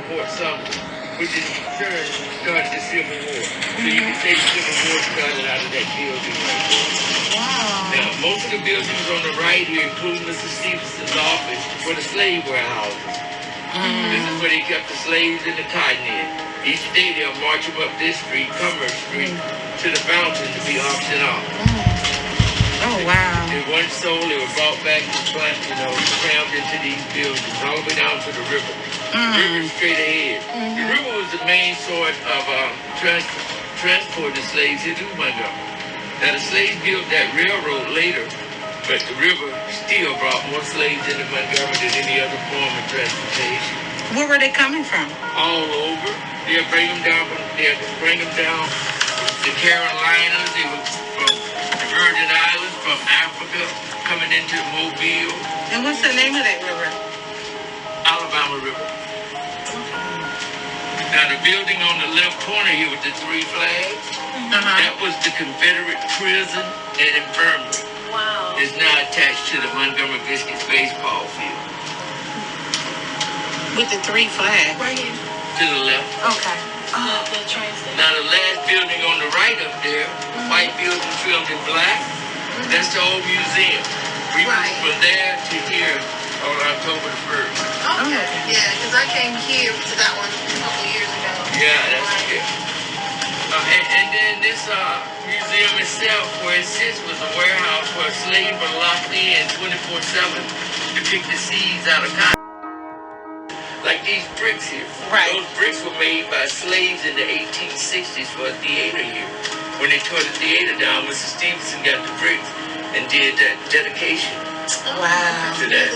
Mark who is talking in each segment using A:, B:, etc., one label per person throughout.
A: Fort Sumter, which in turn started the Civil War. So you can say the Civil War started out of that building right there.
B: Wow.
A: Now, most of the buildings on the right here, including Mr. Stevenson's office, were the slave warehouses. This is where they kept the slaves and the cotton in. Each day they'll march them up this street, Commerce Street, to the fountain to be auctioned off.
B: Oh, wow.
A: They weren't sold, they were brought back to plant, crammed into these buildings, all the way down to the river. The river is straight ahead. The river was the main source of transporting the slaves into Montgomery. Now the slaves built that railroad later, but the river still brought more slaves into Montgomery than any other form of transportation.
B: Where were they coming from?
A: All over. They'll bring them down the Carolinas. They were from the Virgin Islands, from Africa, coming into Mobile.
B: And what's the name of that river?
A: Alabama River. Now the building on the left corner here with the three flags, that was the Confederate prison and infirmary.
C: Wow.
A: It's now attached to the Montgomery Biscuits baseball field.
B: With the three flags?
C: Right here.
A: To the left.
C: Okay. The train station.
A: Now the last building on the right up there, the white building trimmed in black, that's the old museum. We went from there to here on October the 1st.
C: Okay. Yeah, because I came here to that one a couple years ago.
A: Yeah, that's it. And then this museum itself, where it sits, was a warehouse where slaves were locked in 24/7 to pick the seeds out of cotton. Like these bricks here.
B: Right.
A: Those bricks were made by slaves in the 1860s for a theater here. When they tore the theater down, Mr. Stevenson got the bricks and did that dedication to that.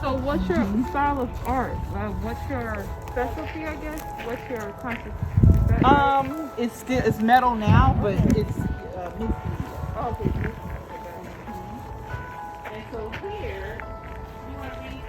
D: So what's your style of art? What's your specialty, I guess? What's your conscious?
E: It's metal now, but it's mixed.
D: Oh, okay. And so here, you want to read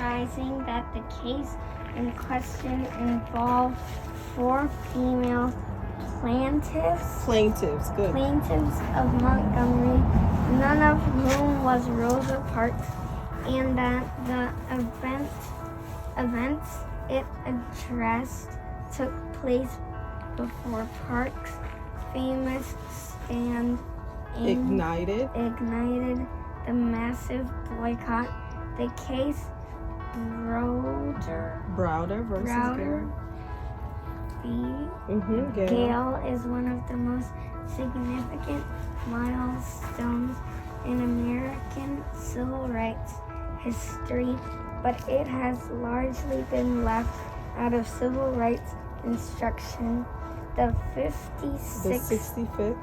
F: surprising that the case in question involved 4 female plaintiffs of Montgomery, none of whom was Rosa Parks, and that the events it addressed took place before Parks' famous stand ignited the massive boycott. The case Browder versus Gale is one of the most significant milestones in American civil rights history, but it has largely been left out of civil rights instruction. The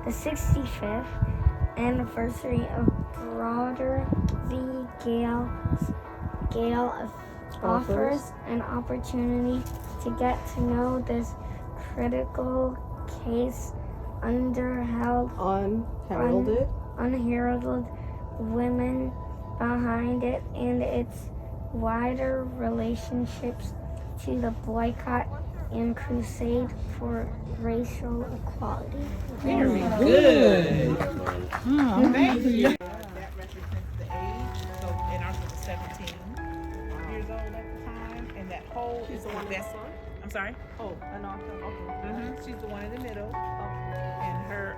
F: 65th anniversary of Browder v. Gale offers an opportunity to get to know this critical case unheralded women behind it and its wider relationships to the boycott and crusade for racial equality.
E: Very good. Thank you. That represents the age. So, and ours was 17 years old at the time, and that hole is the vessel. I'm sorry. Oh, an author. Okay. She's the one in the middle, and her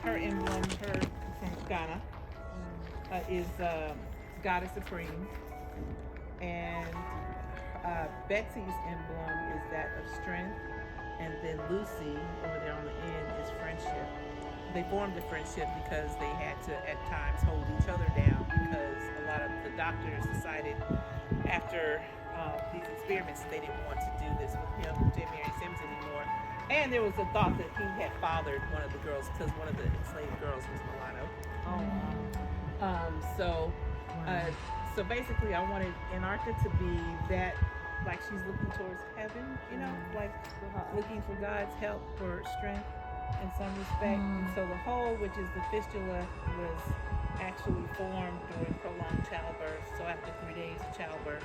E: emblem, her from Ghana, is Goddess Supreme, and Betsy's emblem is that of strength, and then Lucy over there on the end is friendship. They formed a friendship because they had to at times hold each other down because a lot of the doctors decided after these experiments they didn't want to do this with him, J. Mary Sims, anymore. And there was a thought that he had fathered one of the girls because one of the enslaved girls was mulatto. So basically I wanted Anarcha to be that, like she's looking towards heaven, you know, like looking for God's help for strength in some respect. And so the hole, which is the fistula, was actually formed during prolonged childbirth. So after 3 days of childbirth,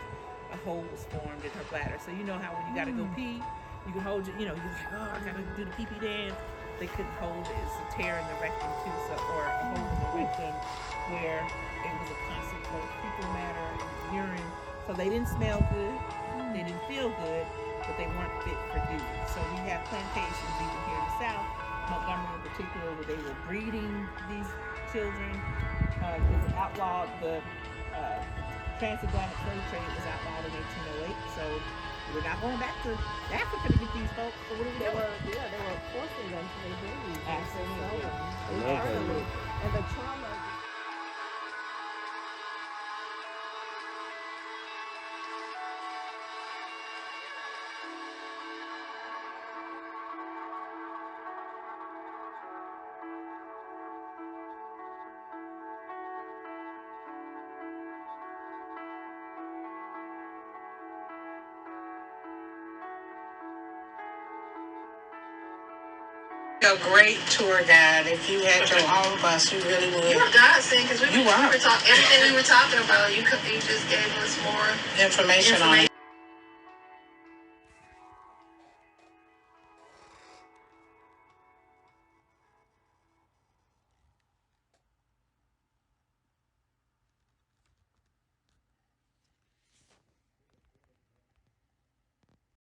E: a hole was formed in her bladder. So you know how when you gotta go pee, you can hold your, you're like, oh, I gotta do the pee-pee dance. They couldn't hold it. It's a tear in the rectum too, so, or a hole in the rectum where it was a constant flow of fecal matter and urine. So they didn't smell good, they didn't feel good, but they weren't fit for duty. So we have plantations even here in the South, Montgomery in particular, where they were breeding these children. It was outlawed. The transatlantic slave trade was outlawed in 1808. So we're not going back to Africa to get these folks. So what are we doing?
D: They were forcing them to make babies.
E: Absolutely.
D: And the trauma.
B: A great tour guide. If you had your own bus, you really would.
C: You're a godsend because we
B: You
C: were
B: are.
C: talking everything we were talking about. You just gave us more
B: Information on it.